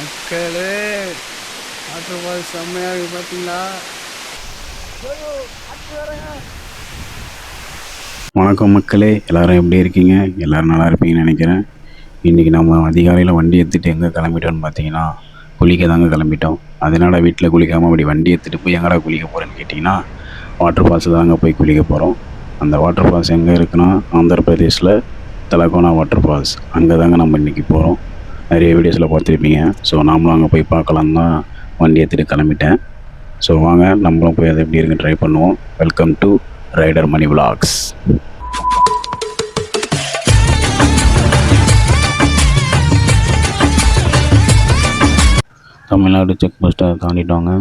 மக்களே, water falls செம்மையாக இருக்குது பார்த்தீங்களா? வணக்கம் மக்களே, எல்லோரும் எப்படி இருக்கீங்க? எல்லோரும் நல்லா இருப்பீங்கன்னு நினைக்கிறேன். இன்றைக்கி நம்ம அதிகாலையில் வண்டி எடுத்துகிட்டு எங்கே கிளம்பிட்டோன்னு பார்த்தீங்கன்னா, குளிக்க தாங்க கிளம்பிட்டோம். அதனால் வீட்டில் குளிக்காமல் அப்படி வண்டி எடுத்துகிட்டு போய் எங்கடா குளிக்க போகிறேன்னு கேட்டிங்கன்னா, வாட்டர் ஃபால்ஸில் தாங்க போய் குளிக்க போகிறோம். அந்த வாட்டர் ஃபால்ஸ் எங்கே இருக்குன்னா, ஆந்திர பிரதேஷில் தலகோனா வாட்டர் ஃபால்ஸ். அங்கே தாங்க நம்ம இன்றைக்கி போகிறோம். நிறைய வீடியோஸில் பார்த்துருப்பீங்க. ஸோ நாமளும் அங்கே போய் பார்க்கலாம் தான் வண்டி எடுத்துகிட்டு கிளம்பிட்டேன். ஸோ வாங்க நம்மளும் போய் அதை எப்படி இருக்குன்னு ட்ரை பண்ணுவோம். Welcome to rider Mani vlogs. Tamil Nadu check போஸ்ட்டை தாண்டிட்டோங்க.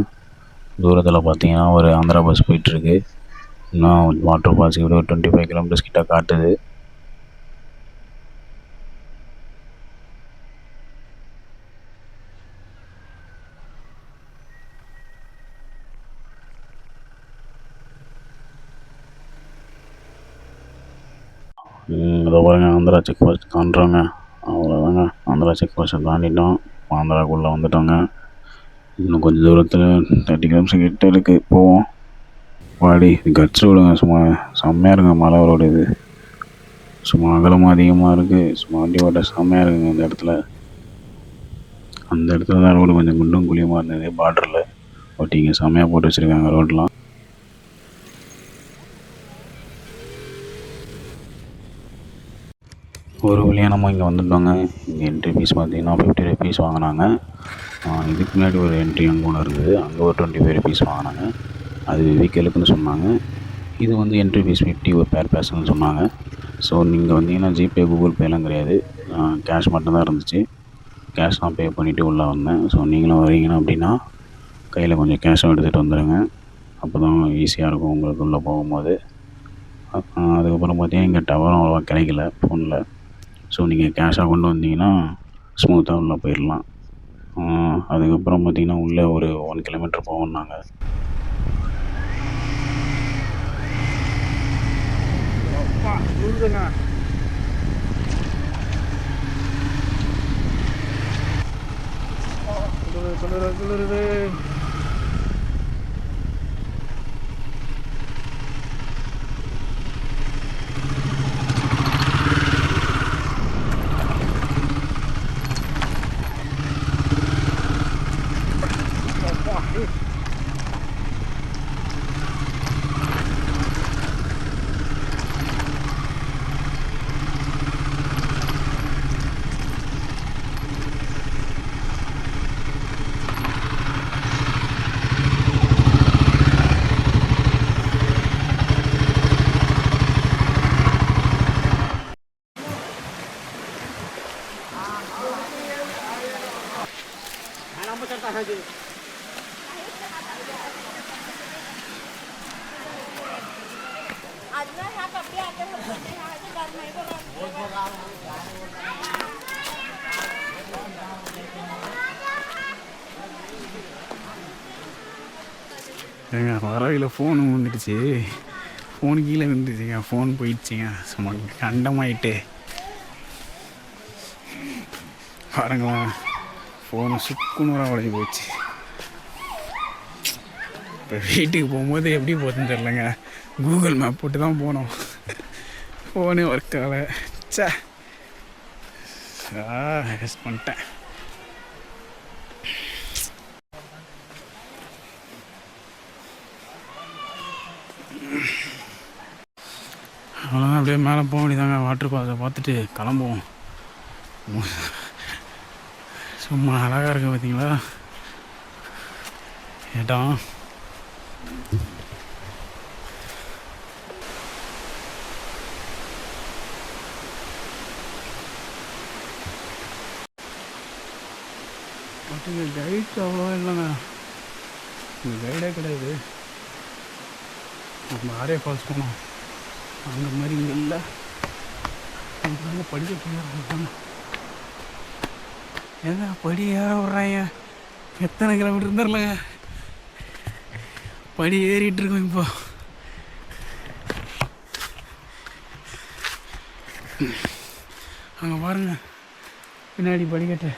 தூரத்தில் பார்த்தீங்கன்னா ஒரு ஆந்திரா பஸ் போயிட்டுருக்கு. இன்னும் வாட்டர் ஃபால்ஸுக்கு ஒரு 25 கிலோமீட்டர்ஸ் கிட்ட காட்டுது. இதை பாருங்க, ஆந்திரா செக் போஸ்ட் தாண்டுறோங்க. அவ்வளோதாங்க, ஆந்திரா செக் போஸ்ட்டை தாண்டிட்டோம். ஆந்திராக்குள்ளே வந்துட்டோங்க. இன்னும் கொஞ்சம் தூரத்தில் 30 கிலோமீட்டர் கிட்ட இருக்குது. போவோம். வாடி கட்ஸ் ரோடுங்க, சும்மா செம்மையாக இருக்குங்க. மலை ரோடு இது, சும்மா அகலமும் அதிகமாக இருக்குது. சும்மா வண்டி ஓட்ட செம்மையாக இருக்குங்க. அந்த இடத்துல தான் ரோடு கொஞ்சம் குண்டும் குழியுமாக இருந்தது. பார்டரில் ஓட்டிங்க செம்மையாக போட்டு வச்சுருக்காங்க ரோடெலாம். ஒரு வழியாக நம்ம இங்கே வந்துட்டோங்க. இங்கே என்ட்ரி ஃபீஸ் பார்த்தீங்கன்னா 50 ருபீஸ் வாங்கினாங்க. இதுக்கு முன்னாடி ஒரு என்ட்ரி அங்கே ஒன்று இருந்தது, அங்கே ஒரு 25 ருபீஸ் வாங்கினாங்க. அது வீக்கெலுக்குன்னு சொன்னாங்க. இது வந்து என்ட்ரி ஃபீஸ் 50 ஒரு பேர் பேசணும்னு சொன்னாங்க. ஸோ நீங்கள் வந்தீங்கன்னா ஜிபே கூகுள் பேலாம் கிடையாது, கேஷ் மட்டும்தான் இருந்துச்சு. கேஷ் தான் பே பண்ணிவிட்டு உள்ளே வந்தேன். ஸோ நீங்களும் வரீங்கன்னா அப்படின்னா கையில் கொஞ்சம் கேஷும் எடுத்துகிட்டு வந்துடுங்க. அப்போ தான் ஈஸியாக இருக்கும் உங்களுக்கு உள்ளே போகும்போது. அதுக்கப்புறம் பார்த்தீங்கன்னா இங்கே டவரும் அவ்வளோவா கிடைக்கல ஃபோனில். ஸோ நீங்கள் கேஷாக கொண்டு வந்தீங்கன்னா ஸ்மூத்தாக உள்ளே போயிடலாம். அதுக்கப்புறம் பார்த்திங்கன்னா உள்ளே ஒரு 1 கிலோமீட்டர் போவோம் நாங்கள். குளிருது. ஏங்க வரவையில் ஃபோனு வந்துடுச்சு. ஃபோனு கீழே விழுந்துச்சுங்க. ஃபோன் போயிடுச்சுங்க. சும்மா கண்டமாயிட்டு பாருங்களா, ஃபோனு சுக்குநூறாக உடஞ்சி போச்சு. இப்போ வீட்டுக்கு போகும்போது எப்படி போகுதுன்னு தெரிலங்க. கூகுள் மேப் போட்டு தான் போனோம். ஃபோனே ஒர்க் ஆகலை. சே, ரெஸ்ட் பண்ணிட்டேன். அவ்வளோதான், அப்படியே மேலே போக வேண்டியதாங்க. வாட்டர் ஃபால்ஸை பார்த்துட்டு கிளம்புவோம். சும்மா அழகாக இருக்குது பார்த்தீங்களா இடம். பட் இங்கே கைட் அவ்வளோவா இல்லைங்க. இங்கே கைடே கிடையாது. நம்ம ஆரே ஃபால்ஸ் போனோம், அந்த மாதிரி இங்கே இல்லை. அங்கே படிக்க ஏங்க படி ஏற விட்றாங்க. எத்தனை கிலோமீட்டர் இருந்தார்லங்க, படி ஏறிட்டு இருக்கோம் இப்போ. அங்கே பாருங்க பின்னாடி படிக்கட்டு.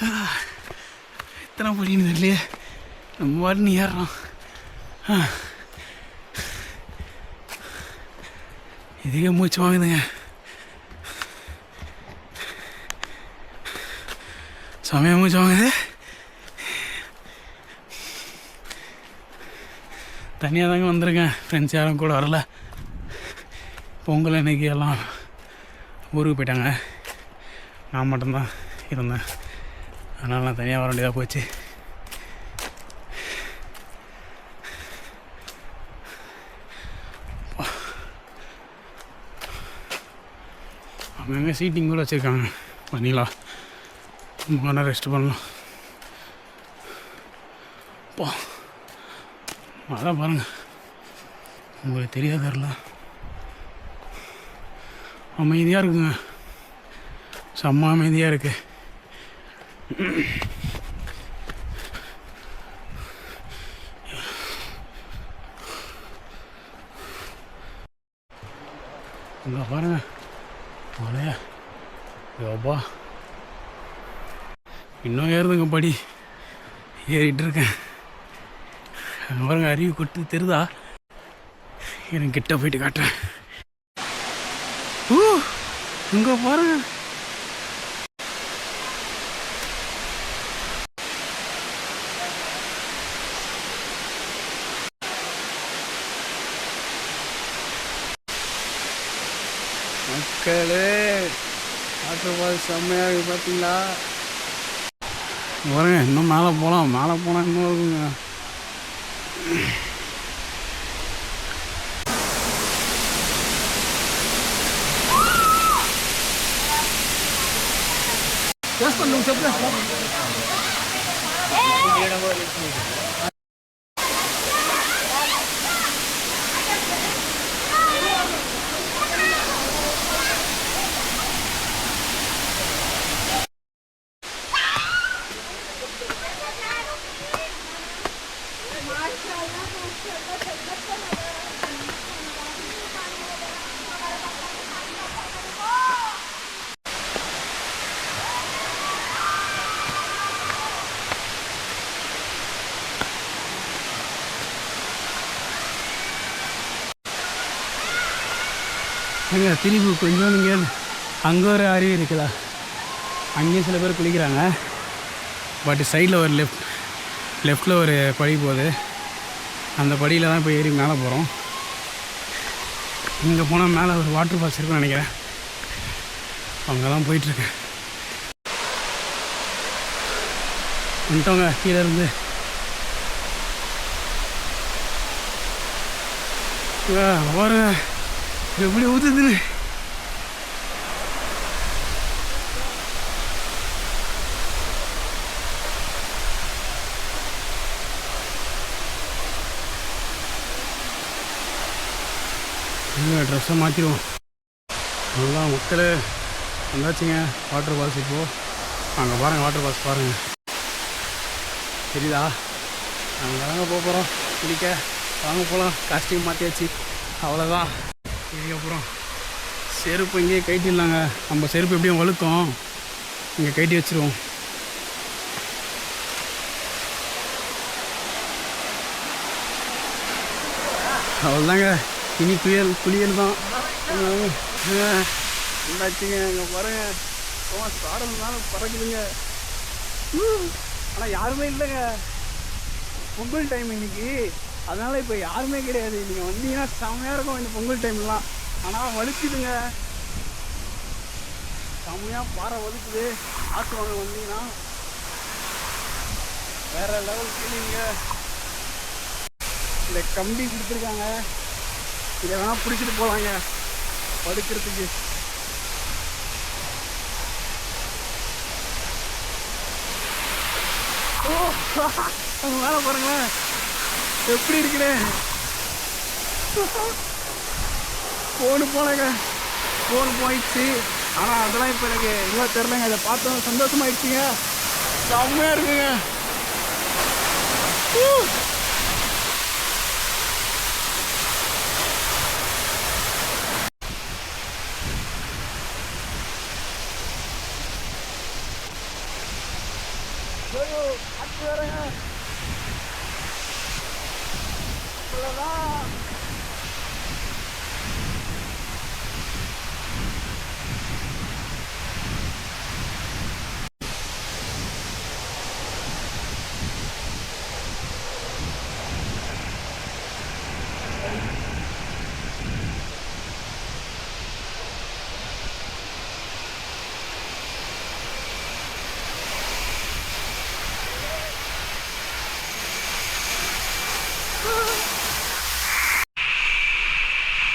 எத்தனை படின்னு தெரியலையே, நம்ம வாட்டின்னு ஏறுறோம். இதுக்கே மூச்சு வாங்குதுங்க. செமையாக மூச்சு வாங்குது. தனியாக தாங்க வந்திருக்கேன், ஃப்ரெண்ட்ஸ் யாரும் கூட வரல. பொங்கல் அன்னைக்கு எல்லாம் ஊருக்கு போயிட்டாங்க, நான் மட்டும்தான் இருந்தேன். அதனால் நான் தனியாக வர வேண்டியதாக போச்சு. அங்கங்கே சீட்டிங் கூட வச்சுருக்காங்க, பண்ணிக்கலாம், ரொம்ப ரெஸ்ட் பண்ணலாம். போ மழை பாருங்க, உங்களுக்கு தெரியாது தெரில, அமைதியாக இருக்குங்க, செம்ம அமைதியாக இருக்குது. இங்கே பாருங்க மழையா, யோப்பா இன்னும் ஏறுதுங்க, படி ஏறிட்டு இருக்கேன். அங்கே பாருங்க அருவி கொட்டு தெரியுதா, எனக்கு கிட்ட போயிட்டு காட்டுறேன். இங்கே பாருங்க மக்களே, வாட்டர் ஃபால்ஸ் செம்மையாக இருக்குது பார்த்தீங்களா. பாருங்க இன்னும் மேலே போகலாம், மேலே போனால் இன்னும் இருக்குங்க. எங்க திரும்பி கொஞ்சம் நீங்கள் அங்கே ஒரு அருவி இருக்குதா, அங்கேயும் சில பேர் குளிக்கிறாங்க. பட் சைடில் ஒரு லெஃப்டில் ஒரு படி போகுது, அந்த படியில் தான் இப்போ ஏறி மேலே போகிறோம். இங்கே போனால் மேலே ஒரு வாட்டர் ஃபால்ஸ் இருக்குன்னு நினைக்கிறேன், அங்கே தான் போயிட்டுருக்கேன். வந்துட்டோங்க கீழே இருந்து. பாருங்க எப்படி ஊற்றுதுன்னு. ட்ரெஸ்ஸை மாற்றிடுவோம். நல்லா மக்களே வந்தாச்சுங்க வாட்டர் ஃபால்ஸ். இப்போது அங்கே பாருங்கள் வாட்டர் ஃபால்ஸ் பாருங்கள், தெரியுதா? அங்கே தாங்க போகிறோம் குளிக்க, வாங்க போகலாம். காஸ்டியூம் மாற்றியாச்சு, அவ்வளோதான். இதுக்கப்புறம் செருப்பு இங்கேயே கைட்டிடலாங்க, நம்ம செருப்பு எப்படியும் வழுக்கும், இங்கே கைட்டி வச்சுருவோம். அவ்வளோதாங்க, இனி குளியல் தான். என்னாச்சுங்க இங்கே பாருங்கள், சாடல்னாலும் பறக்குதுங்க. ஆனால் யாருமே இல்லைங்க, பொங்கல் டைம் இன்னைக்கு, அதனால் இப்போ யாருமே கிடையாது. நீங்கள் வந்தீங்கன்னா செம்மையாக இருக்கும் இந்த பொங்கல் டைம்லாம். ஆனால் வலுக்குதுங்க, செம்மையாக பாறை வலுக்குது. ஆற்றுவாங்க வந்தீங்கன்னா வேறு லெவல் ஃபீலிங்க. இந்த கம்பி கொடுத்துருக்காங்க, இதை வேணால் பிடிச்சிட்டு போகலாங்க படுக்கிறதுக்கு. மேலே பாருங்களேன் எப்படி இருக்குன்னு. ஃபோனு போனங்க, ஃபோனு போயிடுச்சு. ஆனால் அதெல்லாம் இப்போ எனக்கு இன்னும் தெரிலங்க, அதை பார்த்தோம் சந்தோஷமாயிடுச்சுங்க, செம்மையாக இருக்குங்க.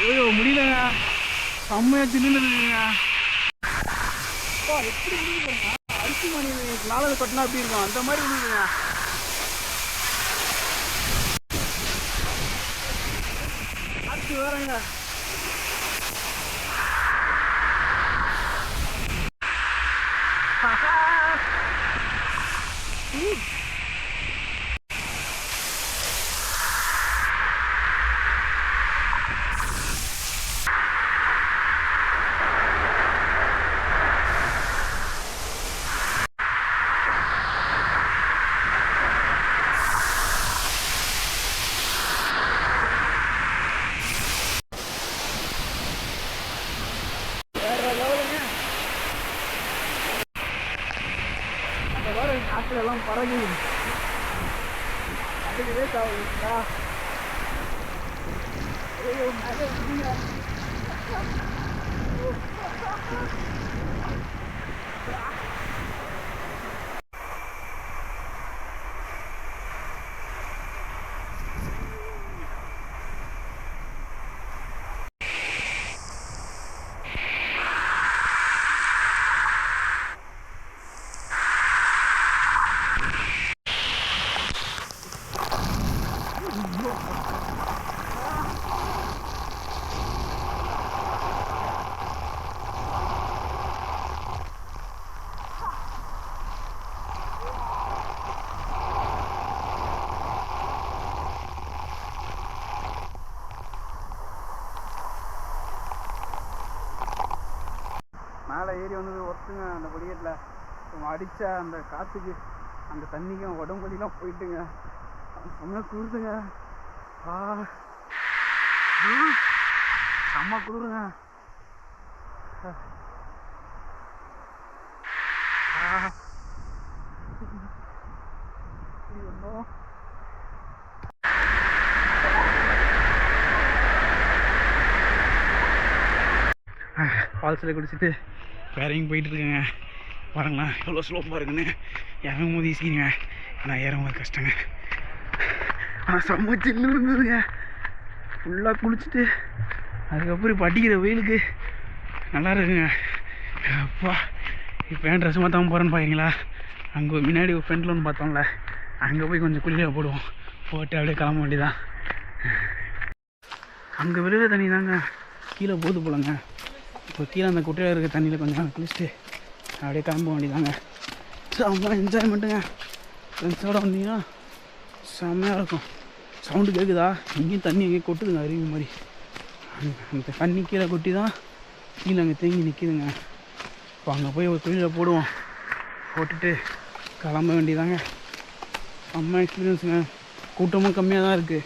ஐயோ முடியலங்க, செம்மையாக சில்லுன்னு இருக்குங்க. எப்படி விழுதுங்க, அரிசி மணி நாலாவது கட்டினா எப்படி இருக்கும் அந்த மாதிரி விழுதுங்க. அது வேறங்க. காற்றுலாம் பறகு அதுக்கு வேஸ்ட் ஆகுதுங்களா? ஐயோ மேலே விடுங்க. மேலே ஏறி வந்தது ஒத்துங்க. அந்த படிக்கட்டில் அடித்த அந்த காற்றுக்கு அந்த தண்ணிக்கும் உடம்புலாம் போயிட்டுங்க. செம்ம குளிருதுங்க. செம்ம குளிருங்க. ஃபால்ஸில் குடிச்சிட்டு வேற எங்கேயும் போயிட்டுருக்கேங்க. பாருங்களேன் எவ்வளோ ஸ்லோப்பாக இருக்குன்னு. இறங்கும் போது ஈஸிங்க, நான் இறங்கும்போது கஷ்டங்க. ஆனால் செம்ம சில்லு இருந்ததுங்க. ஃபுல்லாக குளிச்சுட்டு அதுக்கப்புறம் இப்போ அடிக்கிற வெயிலுக்கு நல்லா இருக்குங்க. அப்பா இப்போ ஏன் ட்ரெஸ் மாற்றாமல் போகிறேன்னு பார்க்குறீங்களா? அங்கே முன்னாடி ஒரு ஃப்ரெண்ட் லோன் பார்த்தோம்ல, அங்கே போய் கொஞ்சம் குளிரில் போடுவோம். போட்டு அப்படியே கிளம்ப வேண்டியதான். அங்கே விழுகிற தண்ணி தாங்க கீழே போது போலங்க. இப்போ கீழே அந்த குட்டையில் இருக்க தண்ணியில் கொஞ்சம் குளிச்சுட்டு அப்படியே கிளம்ப வேண்டியதாங்க. செம்ம என்ஜாய்மெண்ட்டுங்க. ஃப்ரெண்ட்ஸோடு வந்தீங்கன்னா செம்மையாக இருக்கும். சவுண்டு கேட்குதா? எங்கேயும் தண்ணி எங்கேயும் கொட்டுதுங்க அருவி மாதிரி. அந்த தண்ணி கீழே கொட்டி தான் கீழே அங்கே தேங்கி நிற்கிதுங்க. இப்போ அங்கே போய் ஒரு குழியில் போடுவோம். போட்டுட்டு கிளம்ப வேண்டியதாங்க. செம்ம எக்ஸ்பீரியன்ஸுங்க. கூட்டமும் கம்மியாக தான் இருக்குது.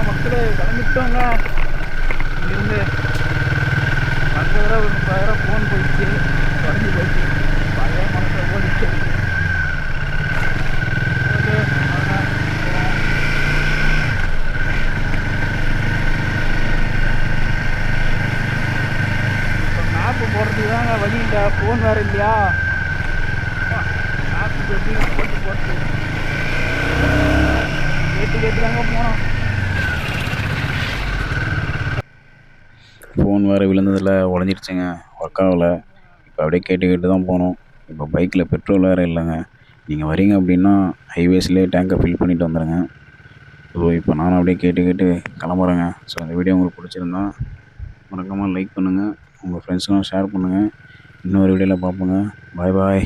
மக்களே கிளம்பிட்டோங்க. இங்கிருந்து அந்த தடவை ஒரு 30,000 ஃபோன் போயிடுச்சு, குறைஞ்சி போயிடுச்சு. பழைய மனசை ஓடிச்சு. இப்போ மேப்பு போடுறதுக்கு தாங்க வழி இல்லை, ஃபோன் வேறு இல்லையா? மேப்பு எப்படி போட்டு போட்டு கேட்டு தாங்க போனோம். ஃபோன் வேறு விழுந்ததில் உடஞ்சிருச்சுங்க, ஒர்க் ஆகலை. இப்போ அப்படியே கேட்டு தான் போகணும். இப்போ பைக்கில் பெட்ரோல் வேறு இல்லைங்க. நீங்கள் வரீங்க அப்படின்னா ஹைவேஸ்லேயே டேங்கை ஃபில் பண்ணிவிட்டு வந்துடுங்க. ஸோ இப்போ நானும் அப்படியே கேட்டு கிளம்புறேங்க. ஸோ இந்த வீடியோ உங்களுக்கு பிடிச்சிருந்தா மறக்காமல் லைக் பண்ணுங்கள், உங்கள் ஃப்ரெண்ட்ஸுக்கும் ஷேர் பண்ணுங்கள். இன்னொரு வீடியோவில் பார்ப்போங்க. பாய் பாய்.